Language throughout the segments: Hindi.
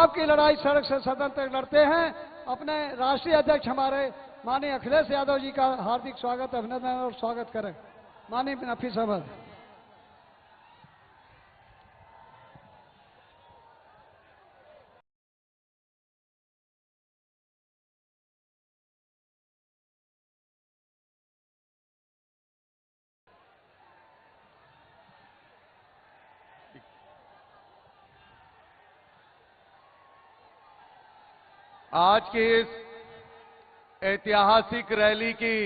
चुनाव की लड़ाई सड़क से सदन तक लड़ते हैं। अपने राष्ट्रीय अध्यक्ष हमारे माननीय अखिलेश यादव जी का हार्दिक स्वागत, अभिनंदन और स्वागत करें। माननीय नफीस अहमद। आज की इस ऐतिहासिक रैली की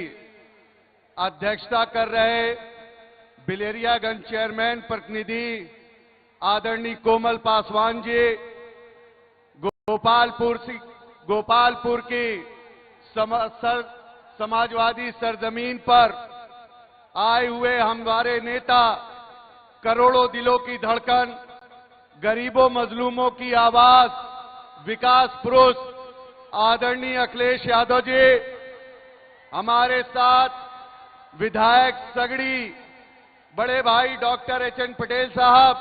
अध्यक्षता कर रहे बिलेरियागंज चेयरमैन प्रतिनिधि आदरणीय कोमल पासवान जी, गोपालपुर की समाजवादी सरजमीन पर आए हुए हमारे नेता, करोड़ों दिलों की धड़कन, गरीबों मजलूमों की आवाज, विकास पुरुष आदरणीय अखिलेश यादव जी, हमारे साथ विधायक सगड़ी बड़े भाई डॉक्टर एच.एन. पटेल साहब,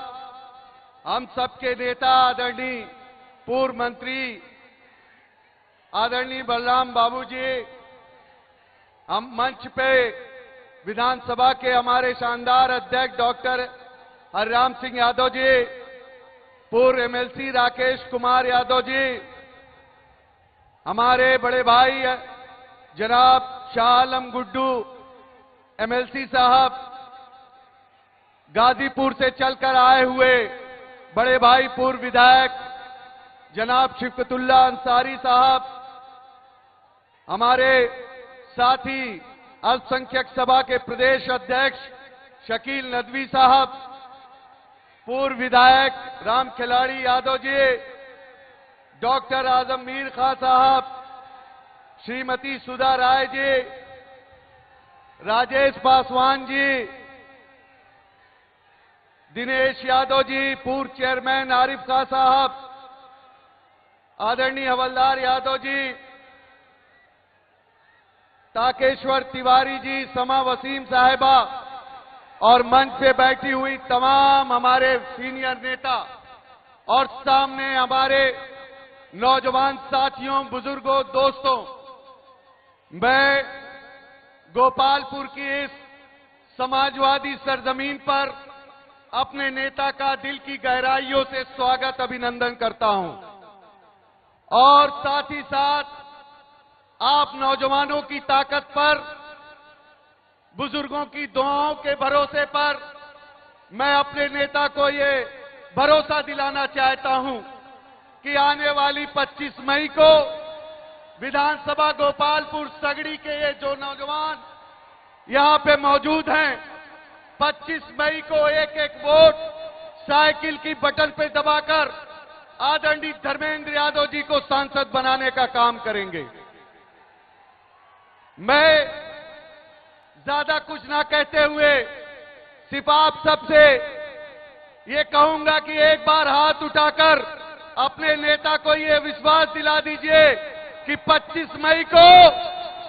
हम सबके नेता आदरणीय पूर्व मंत्री आदरणीय बलराम बाबू जी, हम मंच पे विधानसभा के हमारे शानदार अध्यक्ष डॉक्टर हरिराम सिंह यादव जी, पूर्व एमएलसी राकेश कुमार यादव जी, हमारे बड़े भाई जनाब शाह आलम गुड्डू एमएलसी साहब, गाजीपुर से चलकर आए हुए बड़े भाई पूर्व विधायक जनाब शिफकतुल्ला अंसारी साहब, हमारे साथी अल्पसंख्यक सभा के प्रदेश अध्यक्ष शकील नदवी साहब, पूर्व विधायक राम खिलाड़ी यादव जी, डॉक्टर आजम मीर खां साहब, श्रीमती सुधा राय जी, राजेश पासवान जी, दिनेश यादव जी, पूर्व चेयरमैन आरिफ खां साहब, आदरणीय हवलदार यादव जी, ताकेश्वर तिवारी जी, समा वसीम साहिबा और मंच पे बैठी हुई तमाम हमारे सीनियर नेता और सामने हमारे नौजवान साथियों, बुजुर्गों, दोस्तों, मैं गोपालपुर की इस समाजवादी सरजमीन पर अपने नेता का दिल की गहराइयों से स्वागत, अभिनंदन करता हूं और साथ ही साथ आप नौजवानों की ताकत पर, बुजुर्गों की दुआओं के भरोसे पर मैं अपने नेता को ये भरोसा दिलाना चाहता हूं कि आने वाली 25 मई को विधानसभा गोपालपुर सगड़ी के ये जो नौजवान यहां पे मौजूद हैं, 25 मई को एक एक वोट साइकिल की बटन पे दबाकर आदरणीय धर्मेंद्र यादव जी को सांसद बनाने का काम करेंगे। मैं ज्यादा कुछ ना कहते हुए सिर्फ आप सबसे ये कहूंगा कि एक बार हाथ उठाकर अपने नेता को ये विश्वास दिला दीजिए कि 25 मई को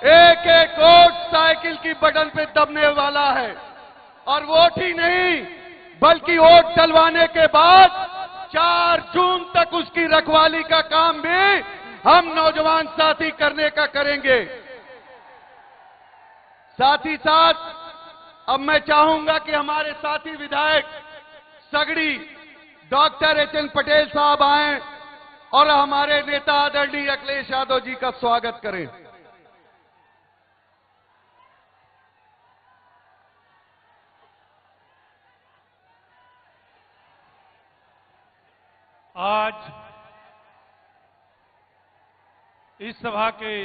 एक एक वोट साइकिल की बटन पे दबने वाला है और वोट ही नहीं बल्कि वोट डलवाने के बाद 4 जून तक उसकी रखवाली का काम भी हम नौजवान साथी करने का करेंगे। साथ ही साथ अब मैं चाहूंगा कि हमारे साथी विधायक सगड़ी डॉक्टर एच.एन. पटेल साहब आए और हमारे नेता आदरणीय अखिलेश यादव जी का स्वागत करें। आज इस सभा के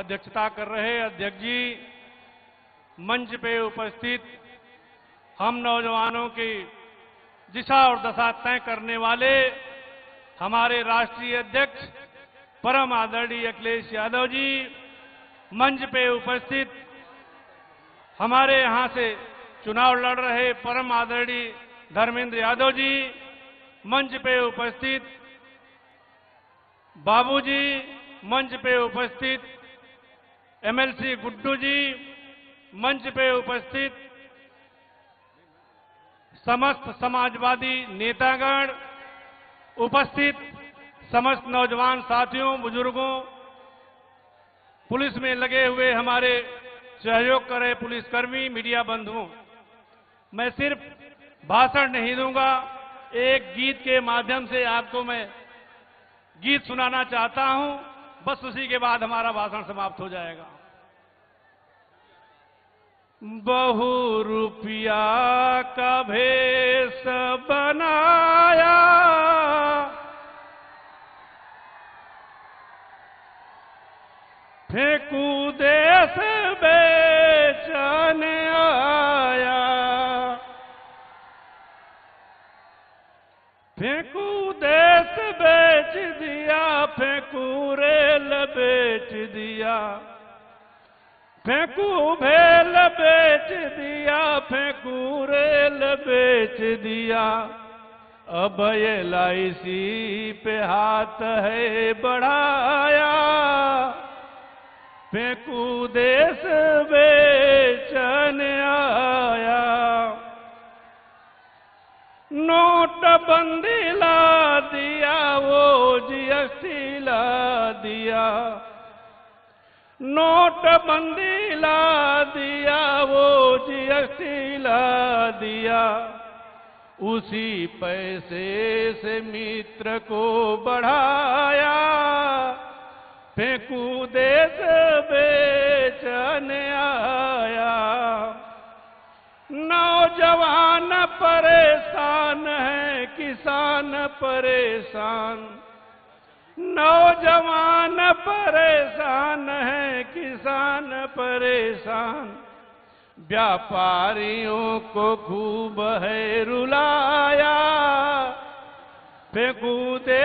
अध्यक्षता कर रहे अध्यक्ष जी, मंच पे उपस्थित हम नौजवानों की दिशा और दशा तय करने वाले हमारे राष्ट्रीय अध्यक्ष परम आदरणीय अखिलेश यादव जी, मंच पे उपस्थित हमारे यहां से चुनाव लड़ रहे परम आदरणीय धर्मेंद्र यादव जी, मंच पे उपस्थित बाबूजी, मंच पे उपस्थित एमएलसी गुड्डू जी, मंच पे उपस्थित समस्त समाजवादी नेतागण, उपस्थित समस्त नौजवान साथियों, बुजुर्गों, पुलिस में लगे हुए हमारे सहयोग कर रहे पुलिसकर्मी, मीडिया बंधुओं, मैं सिर्फ भाषण नहीं दूंगा, एक गीत के माध्यम से आपको मैं गीत सुनाना चाहता हूं। बस उसी के बाद हमारा भाषण समाप्त हो जाएगा। बहु रुपया का भेष बनाया, फेंकू देश बेचने आया, फेंकू देश बेच दिया, फेंकू रेल बेच दिया, फेंकू भेल बेच दिया, फेंकू रेल बेच दिया। अब LIC पे हाथ है बढ़ाया, फेंकू देश बेचने आया। नोटबंदी ला दिया, वो GST ला दिया, नोटबंदी ला दिया, वो GST ला दिया। उसी पैसे से मित्र को बढ़ाया, फेंकू देश बेचने आया। नौजवान परेशान है, किसान परेशान, नौजवान परेशान है, किसान परेशान। व्यापारियों को खूब है रुलाया, फेंकू दे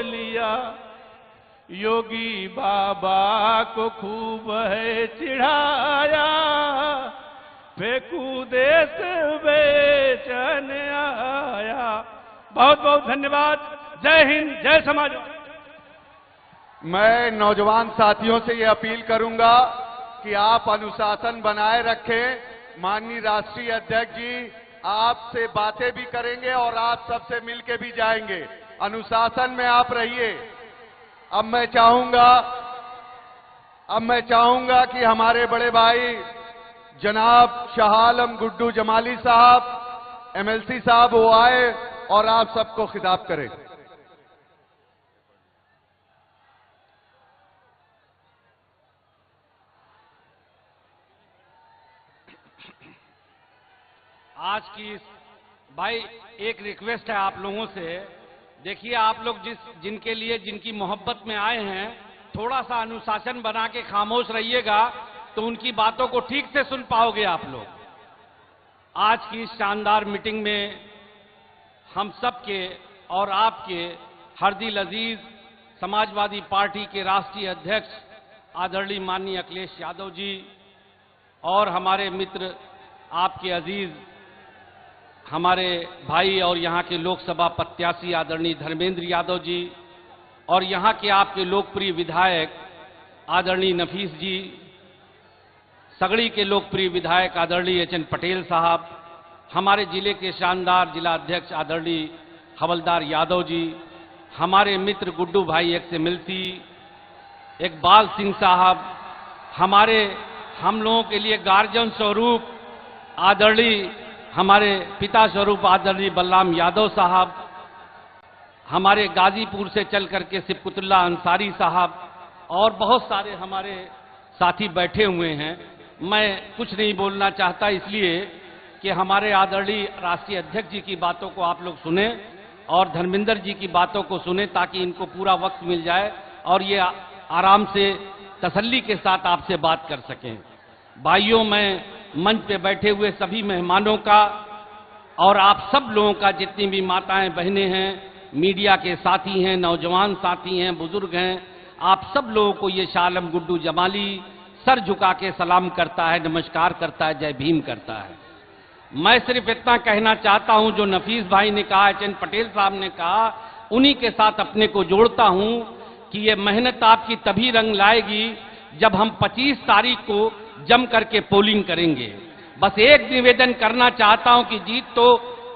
लिया। योगी बाबा को खूब है चिढ़ाया, फेंकू देश बेचने आया। बहुत बहुत धन्यवाद। जय हिंद, जय समाजवाद। मैं नौजवान साथियों से ये अपील करूंगा कि आप अनुशासन बनाए रखें। माननीय राष्ट्रीय अध्यक्ष जी आपसे बातें भी करेंगे और आप सबसे मिलके भी जाएंगे। अनुशासन में आप रहिए। अब मैं चाहूंगा कि हमारे बड़े भाई जनाब शाह आलम गुड्डू जमाली साहब, MLC साहब वो आए और आप सबको खिताब करें। आज की भाई एक रिक्वेस्ट है आप लोगों से, देखिए आप लोग जिनके लिए जिनकी मोहब्बत में आए हैं, थोड़ा सा अनुशासन बना के खामोश रहिएगा तो उनकी बातों को ठीक से सुन पाओगे आप लोग। आज की इस शानदार मीटिंग में हम सबके और आपके हरदिल अजीज समाजवादी पार्टी के राष्ट्रीय अध्यक्ष आदरणीय माननीय अखिलेश यादव जी और हमारे मित्र आपके अजीज हमारे भाई और यहाँ के लोकसभा प्रत्याशी आदरणीय धर्मेंद्र यादव जी और यहाँ के आपके लोकप्रिय विधायक आदरणीय नफीस जी, सगड़ी के लोकप्रिय विधायक आदरणीय HN पटेल साहब, हमारे जिले के शानदार जिला अध्यक्ष आदरणीय हवलदार यादव जी, हमारे मित्र गुड्डू भाई XMLC इकबाल सिंह साहब, हम लोगों के लिए गार्जियन स्वरूप आदरणीय हमारे पिता स्वरूप आदरणीय बलराम यादव साहब, हमारे गाजीपुर से चल करके सिबकुतुल्लाह अंसारी साहब और बहुत सारे हमारे साथी बैठे हुए हैं। मैं कुछ नहीं बोलना चाहता इसलिए कि हमारे आदरणीय राष्ट्रीय अध्यक्ष जी की बातों को आप लोग सुने और धर्मेंद्र जी की बातों को सुने ताकि इनको पूरा वक्त मिल जाए और ये आराम से तसल्ली के साथ आपसे बात कर सकें। भाइयों, मैं मंच पे बैठे हुए सभी मेहमानों का और आप सब लोगों का, जितनी भी माताएं बहनें हैं, मीडिया के साथी हैं, नौजवान साथी हैं, बुजुर्ग हैं, आप सब लोगों को ये शाह आलम गुड्डू जमाली सर झुका के सलाम करता है, नमस्कार करता है, जय भीम करता है। मैं सिर्फ इतना कहना चाहता हूं, जो नफीस भाई ने कहा, HN पटेल साहब ने कहा, उन्हीं के साथ अपने को जोड़ता हूं कि ये मेहनत आपकी तभी रंग लाएगी जब हम 25 तारीख को जम करके पोलिंग करेंगे। बस एक निवेदन करना चाहता हूं कि जीत तो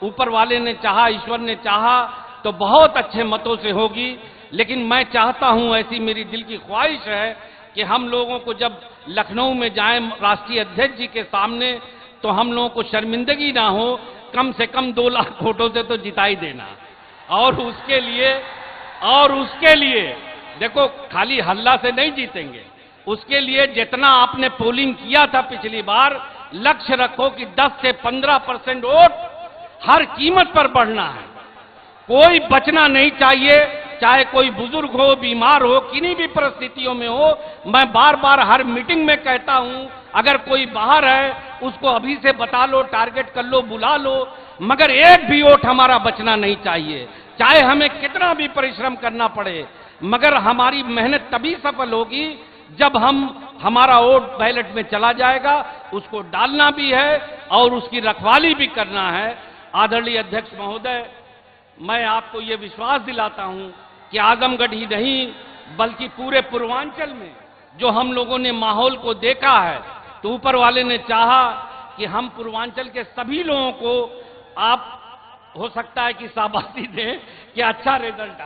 ऊपर वाले ने चाहा, ईश्वर ने चाहा तो बहुत अच्छे मतों से होगी, लेकिन मैं चाहता हूं, ऐसी मेरी दिल की ख्वाहिश है कि हम लोगों को जब लखनऊ में जाएं राष्ट्रीय अध्यक्ष जी के सामने तो हम लोगों को शर्मिंदगी ना हो, कम से कम 2 लाख वोटों से तो जिताई देना। और उसके लिए देखो खाली हल्ला से नहीं जीतेंगे, उसके लिए जितना आपने पोलिंग किया था पिछली बार, लक्ष्य रखो कि 10 से 15% वोट हर कीमत पर बढ़ना है। कोई बचना नहीं चाहिए, चाहे कोई बुजुर्ग हो, बीमार हो, किन्हीं भी परिस्थितियों में हो। मैं बार बार हर मीटिंग में कहता हूं, अगर कोई बाहर है उसको अभी से बता लो, टारगेट कर लो, बुला लो, मगर एक भी वोट हमारा बचना नहीं चाहिए, चाहे हमें कितना भी परिश्रम करना पड़े। मगर हमारी मेहनत तभी सफल होगी जब हमारा वोट बैलेट में चला जाएगा, उसको डालना भी है और उसकी रखवाली भी करना है। आदरणीय अध्यक्ष महोदय, मैं आपको ये विश्वास दिलाता हूं कि आजमगढ़ ही नहीं बल्कि पूरे पूर्वांचल में जो हम लोगों ने माहौल को देखा है, तो ऊपर वाले ने चाहा कि हम पूर्वांचल के सभी लोगों को, आप हो सकता है कि शाबाशी दें कि अच्छा रिजल्ट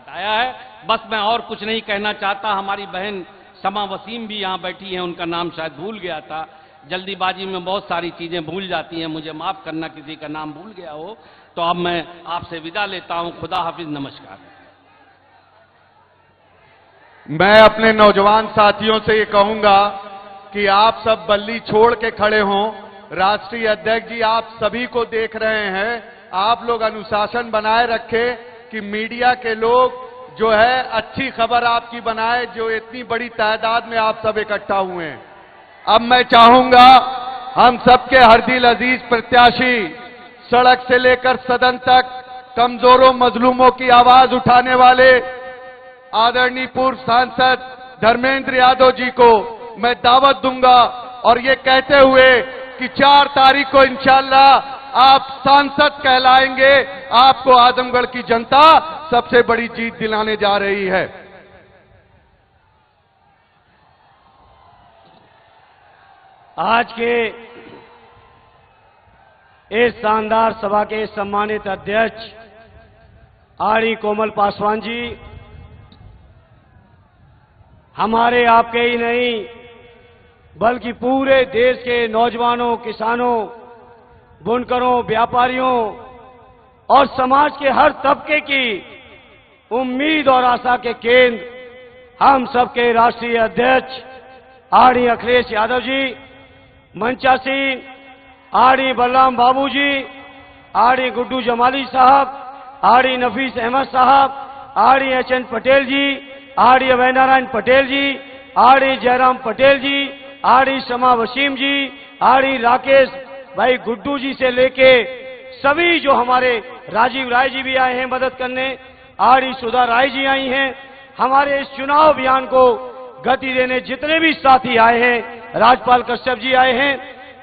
आया है। बस मैं और कुछ नहीं कहना चाहता। हमारी बहन समा वसीम भी यहाँ बैठी हैं, उनका नाम शायद भूल गया था, जल्दीबाजी में बहुत सारी चीजें भूल जाती हैं, मुझे माफ करना किसी का नाम भूल गया हो। तो अब मैं आपसे विदा लेता हूं, खुदा हाफिज, नमस्कार। मैं अपने नौजवान साथियों से ये कहूंगा कि आप सब बल्ली छोड़ के खड़े हों। राष्ट्रीय अध्यक्ष जी आप सभी को देख रहे हैं, आप लोग अनुशासन बनाए रखें कि मीडिया के लोग जो है अच्छी खबर आपकी बनाए, जो इतनी बड़ी तादाद में आप सब इकट्ठा हुए हैं। अब मैं चाहूंगा हम सबके हर दिल अजीज प्रत्याशी, सड़क से लेकर सदन तक कमजोरों मजलूमों की आवाज उठाने वाले आदरणीय पूर्व सांसद धर्मेंद्र यादव जी को मैं दावत दूंगा और ये कहते हुए कि 4 तारीख को इंशाअल्लाह आप सांसद कहलाएंगे। आपको आजमगढ़ की जनता सबसे बड़ी जीत दिलाने जा रही है। आज के इस शानदार सभा के सम्मानित अध्यक्ष आरडी कोमल पासवान जी, हमारे आपके ही नहीं बल्कि पूरे देश के नौजवानों, किसानों, बुनकरों, व्यापारियों और समाज के हर तबके की उम्मीद और आशा के केंद्र हम सबके राष्ट्रीय अध्यक्ष आरडी अखिलेश यादव जी, मंचासीन आरडी बलराम बाबू जी, आरडी गुड्डू जमाली साहब, आरडी नफीस अहमद साहब, आरडी एचएन पटेल जी, आरडी अभय नारायण पटेल जी, आरडी जयराम पटेल जी, आरडी समा वसीम जी, आरडी राकेश भाई गुड्डू जी से लेके सभी जो हमारे राजीव राय जी भी आए हैं मदद करने, आरडी सुधा राय जी आई हैं, हमारे इस चुनाव अभियान को गति देने जितने भी साथी आए हैं, राजपाल कश्यप जी आए हैं,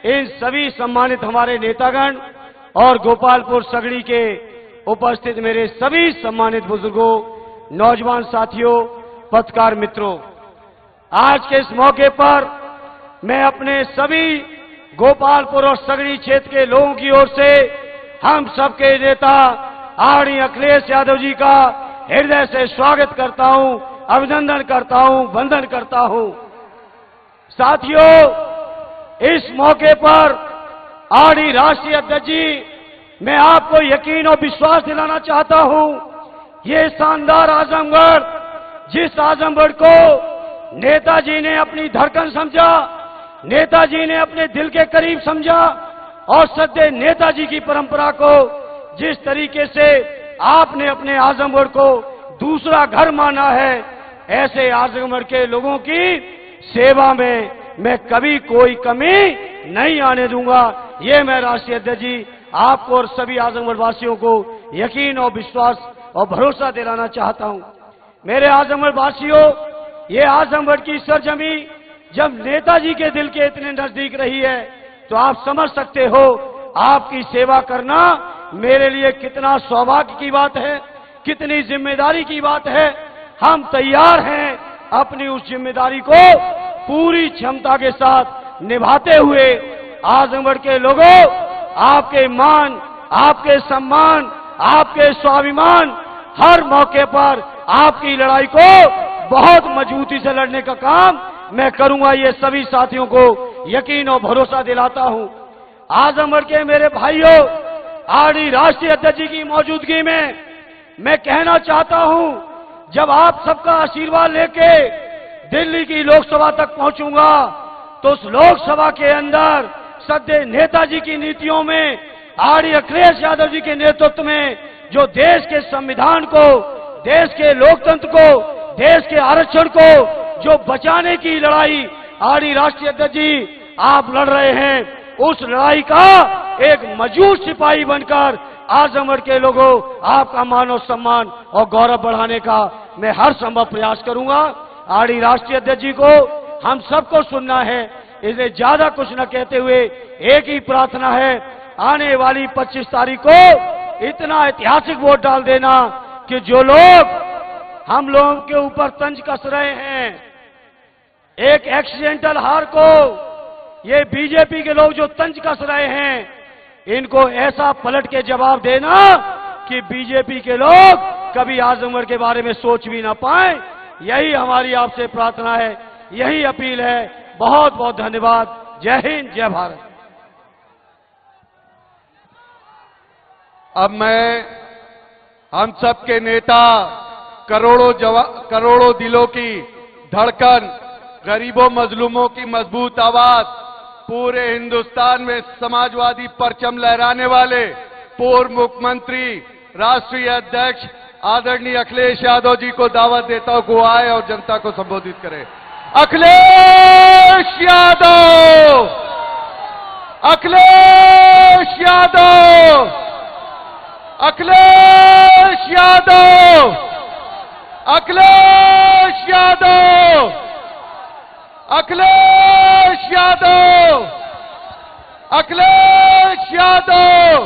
इन सभी सम्मानित हमारे नेतागण और गोपालपुर सगड़ी के उपस्थित मेरे सभी सम्मानित बुजुर्गों, नौजवान साथियों, पत्रकार मित्रों, आज के इस मौके पर मैं अपने सभी गोपालपुर और सगड़ी क्षेत्र के लोगों की ओर से हम सबके नेता आरडी अखिलेश यादव जी का हृदय से स्वागत करता हूं, अभिनंदन करता हूं, वंदन करता हूं। साथियों, इस मौके पर आरडी राष्ट्रीय अध्यक्ष जी, मैं आपको यकीन और विश्वास दिलाना चाहता हूं, ये शानदार आजमगढ़, जिस आजमगढ़ को नेताजी ने अपनी धड़कन समझा, नेताजी ने अपने दिल के करीब समझा और सदैव नेताजी की परंपरा को जिस तरीके से आपने अपने आजमगढ़ को दूसरा घर माना है, ऐसे आजमगढ़ के लोगों की सेवा में मैं कभी कोई कमी नहीं आने दूंगा। ये मैं राष्ट्रीय अध्यक्ष जी आपको और सभी आजमगढ़ वासियों को यकीन और विश्वास और भरोसा दिलाना चाहता हूं। मेरे आजमगढ़ वासियों, ये आजमगढ़ की सरजमी जब नेताजी के दिल के इतने नजदीक रही है, तो आप समझ सकते हो आपकी सेवा करना मेरे लिए कितना सौभाग्य की बात है, कितनी जिम्मेदारी की बात है। हम तैयार हैं अपनी उस जिम्मेदारी को पूरी क्षमता के साथ निभाते हुए आजमगढ़ के लोगों, आपके मान, आपके सम्मान, आपके स्वाभिमान, हर मौके पर आपकी लड़ाई को बहुत मजबूती से लड़ने का काम मैं करूंगा, ये सभी साथियों को यकीन और भरोसा दिलाता हूं। आजमगढ़ के मेरे भाइयों, आरडी राष्ट्रीय अध्यक्ष जी की मौजूदगी में मैं कहना चाहता हूं, जब आप सबका आशीर्वाद लेके दिल्ली की लोकसभा तक पहुंचूंगा तो उस लोकसभा के अंदर सद्य नेताजी की नीतियों में, आरडी अखिलेश यादव जी के नेतृत्व में जो देश के संविधान को, देश के लोकतंत्र को, देश के आरक्षण को जो बचाने की लड़ाई आरडी राष्ट्रीय अध्यक्ष जी आप लड़ रहे हैं, उस लड़ाई का एक मजबूत सिपाही बनकर आजमगढ़ के लोगों आपका मान और सम्मान और गौरव बढ़ाने का मैं हर संभव प्रयास करूंगा। आरडी राष्ट्रीय अध्यक्ष जी को हम सबको सुनना है, इसलिए ज्यादा कुछ न कहते हुए एक ही प्रार्थना है, आने वाली 25 तारीख को इतना ऐतिहासिक वोट डाल देना कि जो लोग हम लोगों के ऊपर तंज कस रहे हैं, एक एक्सीडेंटल हार को ये बीजेपी के लोग जो तंज कस रहे हैं, इनको ऐसा पलट के जवाब देना कि बीजेपी के लोग कभी आजमगढ़ के बारे में सोच भी ना पाए। यही हमारी आपसे प्रार्थना है, यही अपील है। बहुत बहुत धन्यवाद। जय हिंद, जय भारत। अब मैं हम सबके नेता, करोड़ों दिलों की धड़कन, गरीबों मजलूमों की मजबूत आवाज, पूरे हिंदुस्तान में समाजवादी परचम लहराने वाले पूर्व मुख्यमंत्री, राष्ट्रीय अध्यक्ष आदरणीय अखिलेश यादव जी को दावत देता हूं को आए और जनता को संबोधित करें। अखिलेश यादव, अखिलेश यादव, अखिलेश यादव, अखिलेश यादव, अखिलेश यादव, अखिलेश यादव।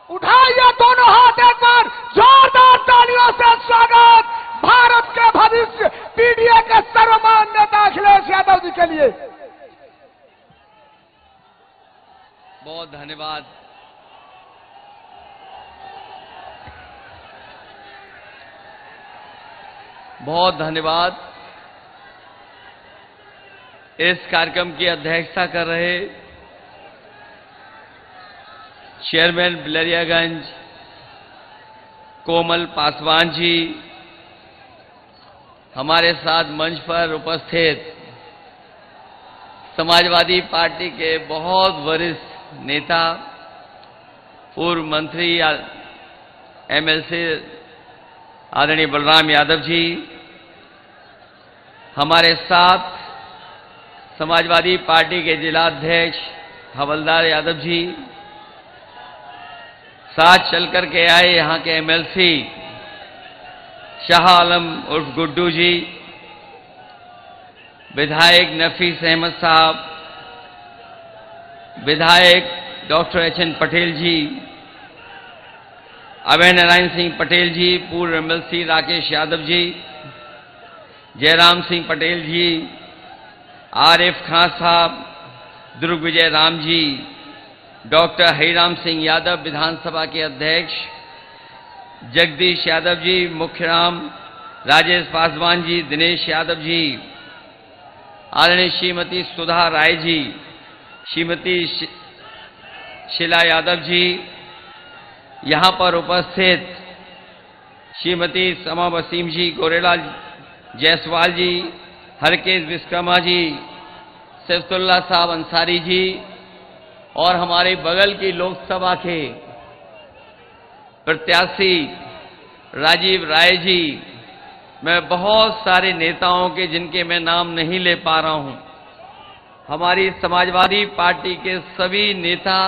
उठाइए दोनों हाथ एक बार, जोरदार तालियों से स्वागत भारत के भविष्य पीडीए के सर्वमान्य नेता अखिलेश यादव जी के लिए। बहुत धन्यवाद। बहुत धन्यवाद। इस कार्यक्रम की अध्यक्षता कर रहे चेयरमैन बिलरियागंज कोमल पासवान जी, हमारे साथ मंच पर उपस्थित समाजवादी पार्टी के बहुत वरिष्ठ नेता, पूर्व मंत्री एमएलसी आदरणीय बलराम यादव जी, हमारे साथ समाजवादी पार्टी के जिलाध्यक्ष हवलदार यादव जी, साथ चल कर के आए यहाँ के एमएलसी शाह आलम उर्फ गुड्डू जी, विधायक नफीस अहमद साहब, विधायक डॉक्टर एचएन पटेल जी, अभय नारायण सिंह पटेल जी, पूर्व एमएलसी राकेश यादव जी, जयराम सिंह पटेल जी, आरिफ खान साहब, दुर्ग विजय राम जी, डॉक्टर हरिराम सिंह यादव विधानसभा के अध्यक्ष, जगदीश यादव जी, मुख्यराम, राजेश पासवान जी, दिनेश यादव जी, आदरणीय श्रीमती सुधा राय जी, श्रीमती शीला यादव जी, यहाँ पर उपस्थित श्रीमती समा वसीम जी, गोरेलाल जायसवाल जी, हरकेश विश्वकर्मा जी, सैफुल्लाह साहब अंसारी जी और हमारे बगल की लोकसभा के प्रत्याशी राजीव राय जी, मैं बहुत सारे नेताओं के जिनके मैं नाम नहीं ले पा रहा हूं, हमारी समाजवादी पार्टी के सभी नेता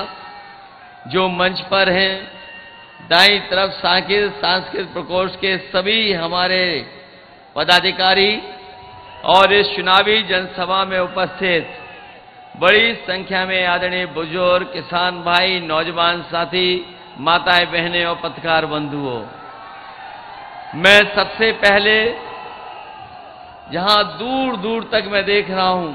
जो मंच पर हैं, दाईं तरफ सांस्कृतिक प्रकोष्ठ के सभी हमारे पदाधिकारी और इस चुनावी जनसभा में उपस्थित बड़ी संख्या में आदरणीय बुजुर्ग, किसान भाई, नौजवान साथी, माताएं, बहनें और पत्रकार बंधुओं, मैं सबसे पहले जहां दूर दूर तक मैं देख रहा हूं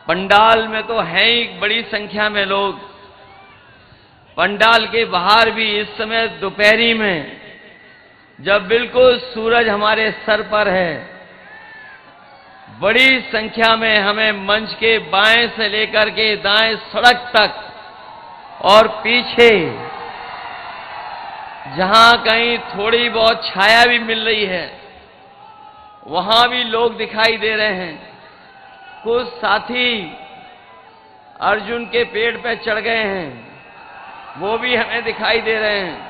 पंडाल में तो हैं ही बड़ी संख्या में लोग, पंडाल के बाहर भी इस समय दोपहरी में जब बिल्कुल सूरज हमारे सर पर है, बड़ी संख्या में हमें मंच के बाएं से लेकर के दाएं सड़क तक और पीछे जहां कहीं थोड़ी बहुत छाया भी मिल रही है वहां भी लोग दिखाई दे रहे हैं। कुछ साथी अर्जुन के पेड़ पे चढ़ गए हैं, वो भी हमें दिखाई दे रहे हैं।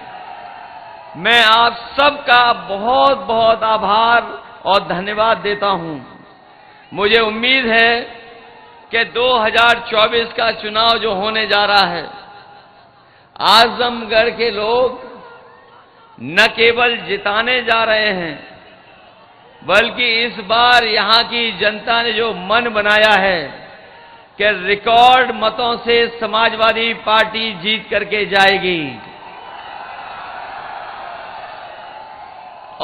मैं आप सबका बहुत बहुत आभार और धन्यवाद देता हूं। मुझे उम्मीद है कि 2024 का चुनाव जो होने जा रहा है, आजमगढ़ के लोग न केवल जिताने जा रहे हैं, बल्कि इस बार यहां की जनता ने जो मन बनाया है कि रिकॉर्ड मतों से समाजवादी पार्टी जीत करके जाएगी।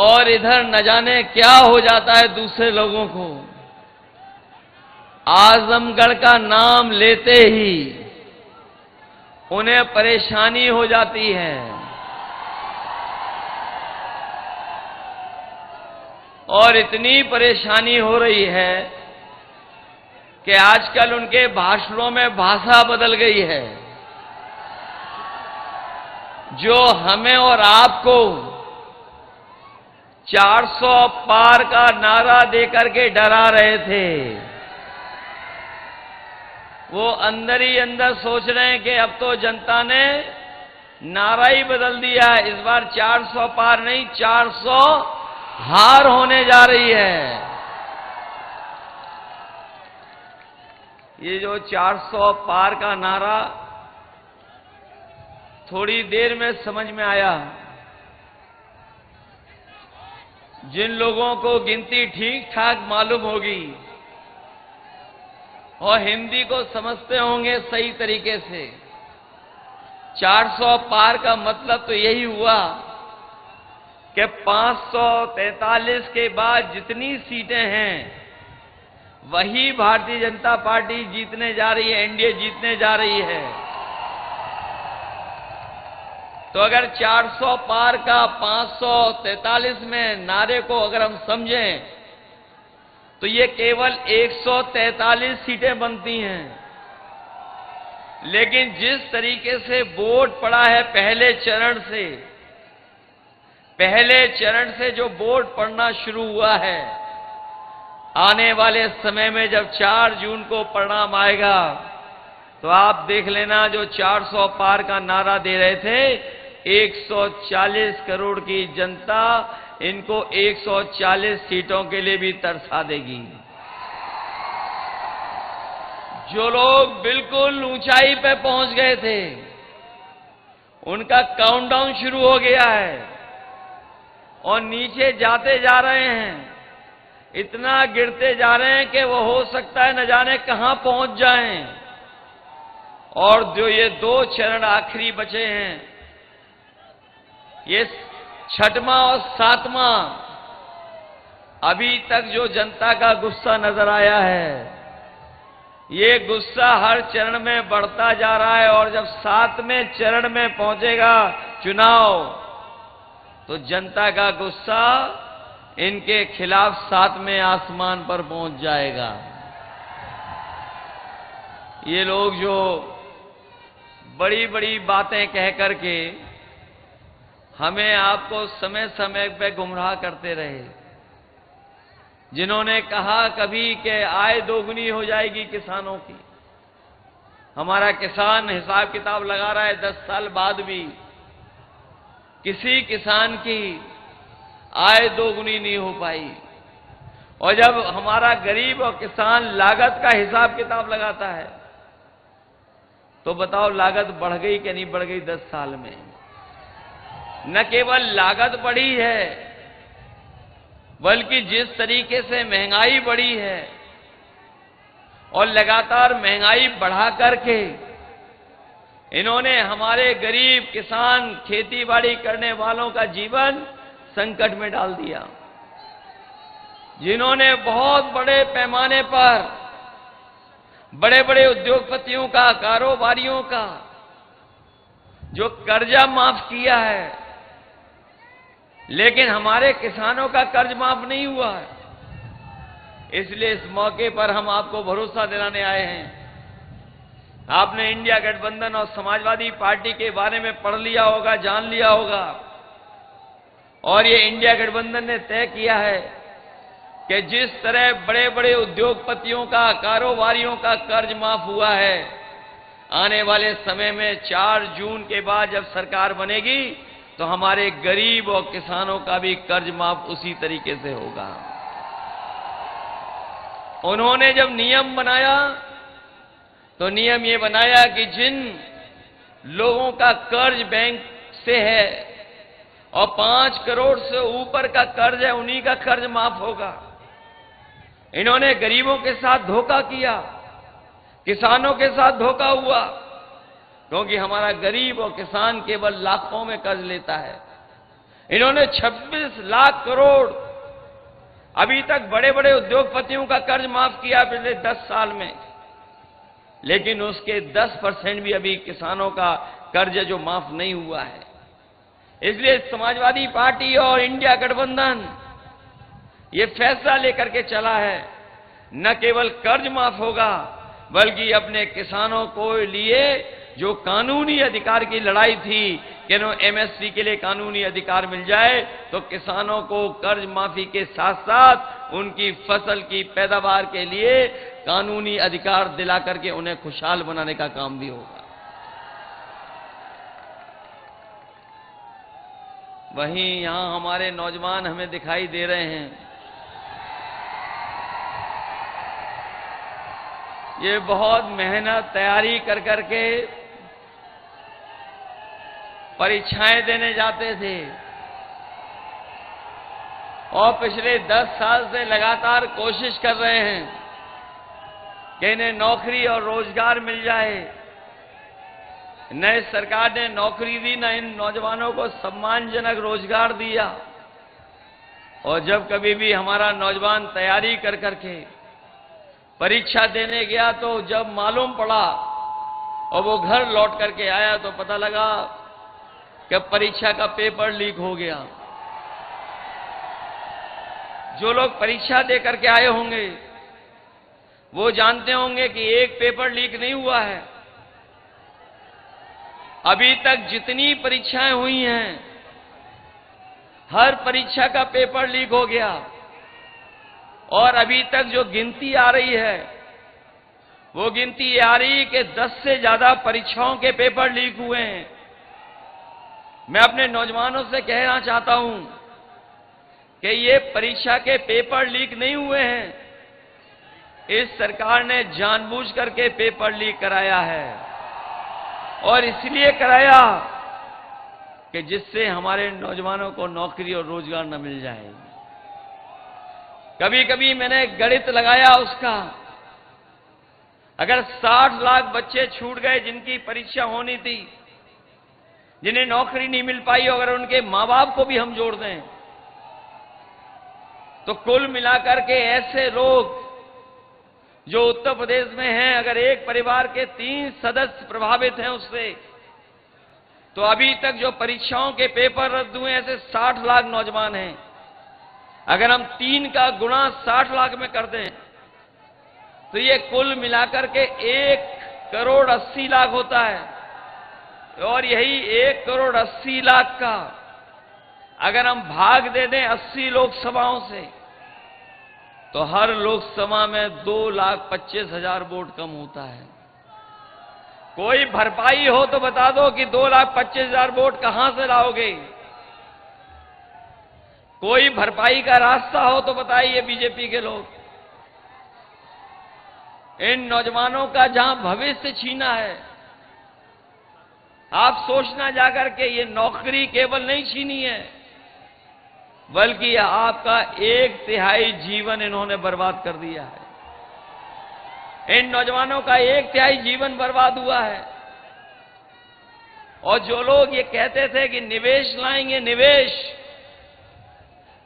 और इधर न जाने क्या हो जाता है दूसरे लोगों को, आजमगढ़ का नाम लेते ही उन्हें परेशानी हो जाती है और इतनी परेशानी हो रही है कि आजकल उनके भाषणों में भाषा बदल गई है। जो हमें और आपको 400 पार का नारा देकर के डरा रहे थे, वो अंदर ही अंदर सोच रहे हैं कि अब तो जनता ने नारा ही बदल दिया है, इस बार 400 पार नहीं 400 हार होने जा रही है। ये जो 400 पार का नारा थोड़ी देर में समझ में आया। जिन लोगों को गिनती ठीक ठाक मालूम होगी और हिंदी को समझते होंगे सही तरीके से, 400 पार का मतलब तो यही हुआ कि 543 के बाद जितनी सीटें हैं वही भारतीय जनता पार्टी जीतने जा रही है, एनडीए जीतने जा रही है। तो अगर 400 पार का 543 में नारे को अगर हम समझें तो ये केवल 143 सीटें बनती हैं। लेकिन जिस तरीके से वोट पड़ा है पहले चरण से जो वोट पड़ना शुरू हुआ है, आने वाले समय में जब 4 जून को परिणाम आएगा तो आप देख लेना, जो 400 पार का नारा दे रहे थे, 140 करोड़ की जनता इनको 140 सीटों के लिए भी तरसा देगी। जो लोग बिल्कुल ऊंचाई पे पहुंच गए थे उनका काउंटडाउन शुरू हो गया है और नीचे जाते जा रहे हैं, इतना गिरते जा रहे हैं कि वो हो सकता है न जाने कहां पहुंच जाएं। और जो ये 2 चरण आखिरी बचे हैं, ये 6वां और 7वां, अभी तक जो जनता का गुस्सा नजर आया है, ये गुस्सा हर चरण में बढ़ता जा रहा है और जब 7वें चरण में पहुंचेगा चुनाव तो जनता का गुस्सा इनके खिलाफ 7वें आसमान पर पहुंच जाएगा। ये लोग जो बड़ी बड़ी बातें कह करके हमें आपको समय समय पे गुमराह करते रहे, जिन्होंने कहा कभी कि आय दोगुनी हो जाएगी किसानों की, हमारा किसान हिसाब किताब लगा रहा है 10 साल बाद भी किसी किसान की आय दोगुनी नहीं हो पाई। और जब हमारा गरीब और किसान लागत का हिसाब किताब लगाता है तो बताओ लागत बढ़ गई कि नहीं बढ़ गई 10 साल में? न केवल लागत बढ़ी है बल्कि जिस तरीके से महंगाई बढ़ी है और लगातार महंगाई बढ़ा करके इन्होंने हमारे गरीब किसान खेती बाड़ी करने वालों का जीवन संकट में डाल दिया। जिन्होंने बहुत बड़े पैमाने पर बड़े बड़े उद्योगपतियों का, कारोबारियों का जो कर्जा माफ किया है, लेकिन हमारे किसानों का कर्ज माफ नहीं हुआ है। इसलिए इस मौके पर हम आपको भरोसा दिलाने आए हैं। आपने इंडिया गठबंधन और समाजवादी पार्टी के बारे में पढ़ लिया होगा, जान लिया होगा, और ये इंडिया गठबंधन ने तय किया है कि जिस तरह बड़े बड़े उद्योगपतियों का, कारोबारियों का कर्ज माफ हुआ है, आने वाले समय में 4 जून के बाद जब सरकार बनेगी तो हमारे गरीब और किसानों का भी कर्ज माफ उसी तरीके से होगा। उन्होंने जब नियम बनाया तो नियम ये बनाया कि जिन लोगों का कर्ज बैंक से है और 5 करोड़ से ऊपर का कर्ज है, उन्हीं का कर्ज माफ होगा। इन्होंने गरीबों के साथ धोखा किया, किसानों के साथ धोखा हुआ, क्योंकि हमारा गरीब और किसान केवल लाखों में कर्ज लेता है। इन्होंने 26 लाख करोड़ अभी तक बड़े बड़े उद्योगपतियों का कर्ज माफ किया पिछले 10 साल में, लेकिन उसके 10% भी अभी किसानों का कर्ज जो माफ नहीं हुआ है। इसलिए समाजवादी पार्टी और इंडिया गठबंधन ये फैसला लेकर के चला है, न केवल कर्ज माफ होगा बल्कि अपने किसानों को लिए जो कानूनी अधिकार की लड़ाई थी कि एमएसपी के लिए कानूनी अधिकार मिल जाए, तो किसानों को कर्ज माफी के साथ साथ उनकी फसल की पैदावार के लिए कानूनी अधिकार दिला करके उन्हें खुशहाल बनाने का काम भी होगा। वहीं यहां हमारे नौजवान हमें दिखाई दे रहे हैं, ये बहुत मेहनत तैयारी कर करके परीक्षाएं देने जाते थे और पिछले 10 साल से लगातार कोशिश कर रहे हैं कि इन्हें नौकरी और रोजगार मिल जाए। नई सरकार ने नौकरी दी, न इन नौजवानों को सम्मानजनक रोजगार दिया। और जब कभी भी हमारा नौजवान तैयारी कर करके परीक्षा देने गया तो जब मालूम पड़ा और वो घर लौट करके आया तो पता लगा कि परीक्षा का पेपर लीक हो गया। जो लोग परीक्षा दे करके आए होंगे वो जानते होंगे कि एक पेपर लीक नहीं हुआ है। अभी तक जितनी परीक्षाएं हुई हैं हर परीक्षा का पेपर लीक हो गया, और अभी तक जो गिनती आ रही है वो गिनती ये आ रही है कि 10 से ज्यादा परीक्षाओं के पेपर लीक हुए हैं। मैं अपने नौजवानों से कहना चाहता हूं कि ये परीक्षा के पेपर लीक नहीं हुए हैं, इस सरकार ने जानबूझ करके पेपर लीक कराया है, और इसलिए कराया कि जिससे हमारे नौजवानों को नौकरी और रोजगार न मिल जाए। कभी कभी मैंने गणित लगाया उसका, अगर 60 लाख बच्चे छूट गए जिनकी परीक्षा होनी थी, जिन्हें नौकरी नहीं मिल पाई, अगर उनके मां बाप को भी हम जोड़ दें तो कुल मिलाकर के ऐसे लोग जो उत्तर प्रदेश में हैं, अगर एक परिवार के 3 सदस्य प्रभावित हैं उससे, तो अभी तक जो परीक्षाओं के पेपर रद्द हुए ऐसे 60 लाख नौजवान हैं। अगर हम 3 का गुणा 60 लाख में कर दें तो ये कुल मिलाकर के 1 करोड़ 80 लाख होता है, और यही 1 करोड़ 80 लाख का अगर हम भाग दे दें 80 लोकसभाओं से, तो हर लोकसभा में 2,25,000 वोट कम होता है। कोई भरपाई हो तो बता दो कि 2,25,000 वोट कहां से लाओगे? कोई भरपाई का रास्ता हो तो बताइए बीजेपी के लोग। इन नौजवानों का जहां भविष्य छीना है, आप सोचना जाकर के ये नौकरी केवल नहीं छीनी है, बल्कि आपका 1/3 जीवन इन्होंने बर्बाद कर दिया है। इन नौजवानों का 1/3 जीवन बर्बाद हुआ है। और जो लोग ये कहते थे कि निवेश लाएंगे,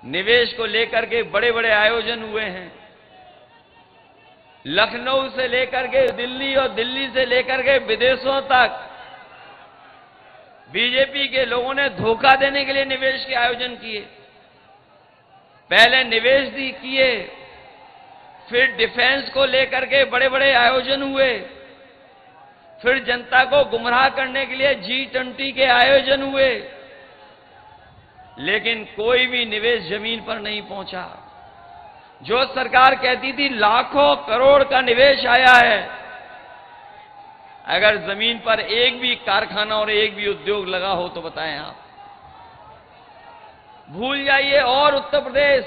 निवेश को लेकर के बड़े बड़े आयोजन हुए हैं, लखनऊ से लेकर के दिल्ली और दिल्ली से लेकर के विदेशों तक बीजेपी के लोगों ने धोखा देने के लिए निवेश के आयोजन किए। पहले निवेश किए, फिर डिफेंस को लेकर के बड़े बड़े आयोजन हुए, फिर जनता को गुमराह करने के लिए G20 के आयोजन हुए, लेकिन कोई भी निवेश जमीन पर नहीं पहुंचा। जो सरकार कहती थी लाखों करोड़ का निवेश आया है, अगर जमीन पर एक भी कारखाना और एक भी उद्योग लगा हो तो बताएं आप। भूल जाइए और उत्तर प्रदेश,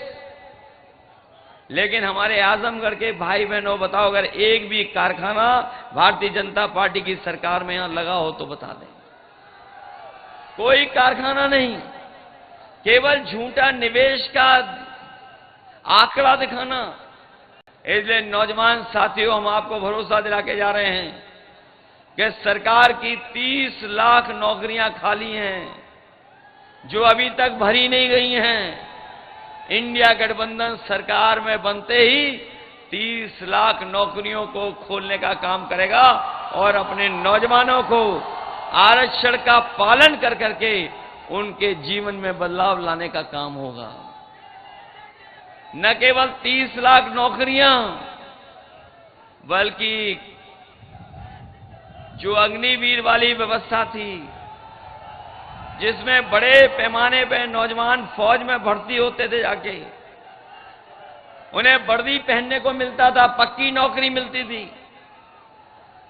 लेकिन हमारे आजमगढ़ के भाई बहनों बताओ, अगर एक भी कारखाना भारतीय जनता पार्टी की सरकार में यहां लगा हो तो बता दें। कोई कारखाना नहीं, केवल झूठा निवेश का आंकड़ा दिखाना। इसलिए नौजवान साथियों, हम आपको भरोसा दिला के जा रहे हैं कि सरकार की 30 लाख नौकरियां खाली हैं जो अभी तक भरी नहीं गई हैं। इंडिया गठबंधन सरकार में बनते ही 30 लाख नौकरियों को खोलने का काम करेगा और अपने नौजवानों को आरक्षण का पालन कर करके उनके जीवन में बदलाव लाने का काम होगा। न केवल 30 लाख नौकरियां, बल्कि जो अग्निवीर वाली व्यवस्था थी, जिसमें बड़े पैमाने पर नौजवान फौज में भर्ती होते थे, जाके उन्हें वर्दी पहनने को मिलता था, पक्की नौकरी मिलती थी।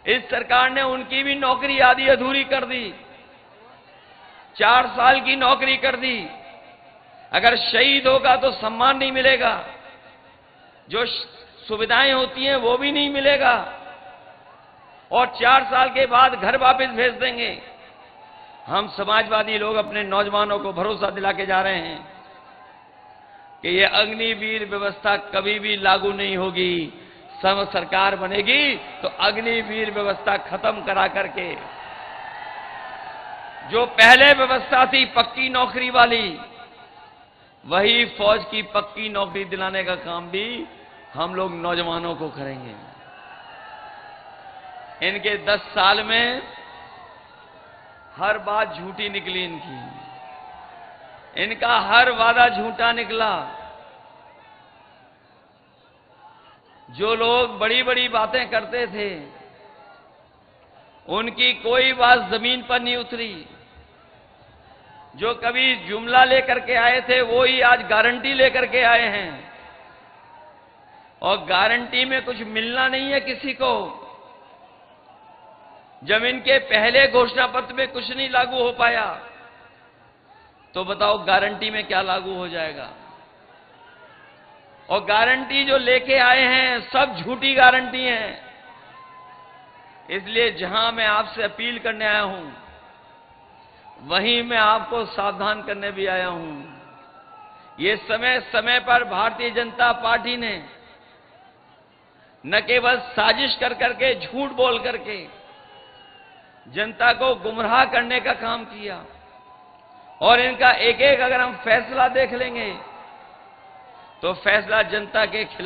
इस सरकार ने उनकी भी नौकरी आधी अधूरी कर दी, 4 साल की नौकरी कर दी। अगर शहीद होगा तो सम्मान नहीं मिलेगा, जो सुविधाएं होती हैं वो भी नहीं मिलेगा, और 4 साल के बाद घर वापस भेज देंगे। हम समाजवादी लोग अपने नौजवानों को भरोसा दिला के जा रहे हैं कि ये अग्निवीर व्यवस्था कभी भी लागू नहीं होगी। सब सरकार बनेगी तो अग्निवीर व्यवस्था खत्म करा करके जो पहले व्यवस्था थी पक्की नौकरी वाली, वही फौज की पक्की नौकरी दिलाने का काम भी हम लोग नौजवानों को करेंगे। इनके 10 साल में हर बात झूठी निकली इनका हर वादा झूठा निकला। जो लोग बड़ी बड़ी बातें करते थे, उनकी कोई बात जमीन पर नहीं उतरी। जो कभी जुमला लेकर के आए थे, वो ही आज गारंटी लेकर के आए हैं, और गारंटी में कुछ मिलना नहीं है किसी को। जब इनके पहले घोषणा पत्र में कुछ नहीं लागू हो पाया, तो बताओ गारंटी में क्या लागू हो जाएगा। और गारंटी जो लेके आए हैं सब झूठी गारंटी हैं। इसलिए जहां मैं आपसे अपील करने आया हूं, वहीं मैं आपको सावधान करने भी आया हूं। ये समय समय पर भारतीय जनता पार्टी ने न केवल साजिश कर करके, झूठ बोल करके जनता को गुमराह करने का काम किया, और इनका एक एक अगर हम फैसला देख लेंगे तो फैसला जनता के खिलाफ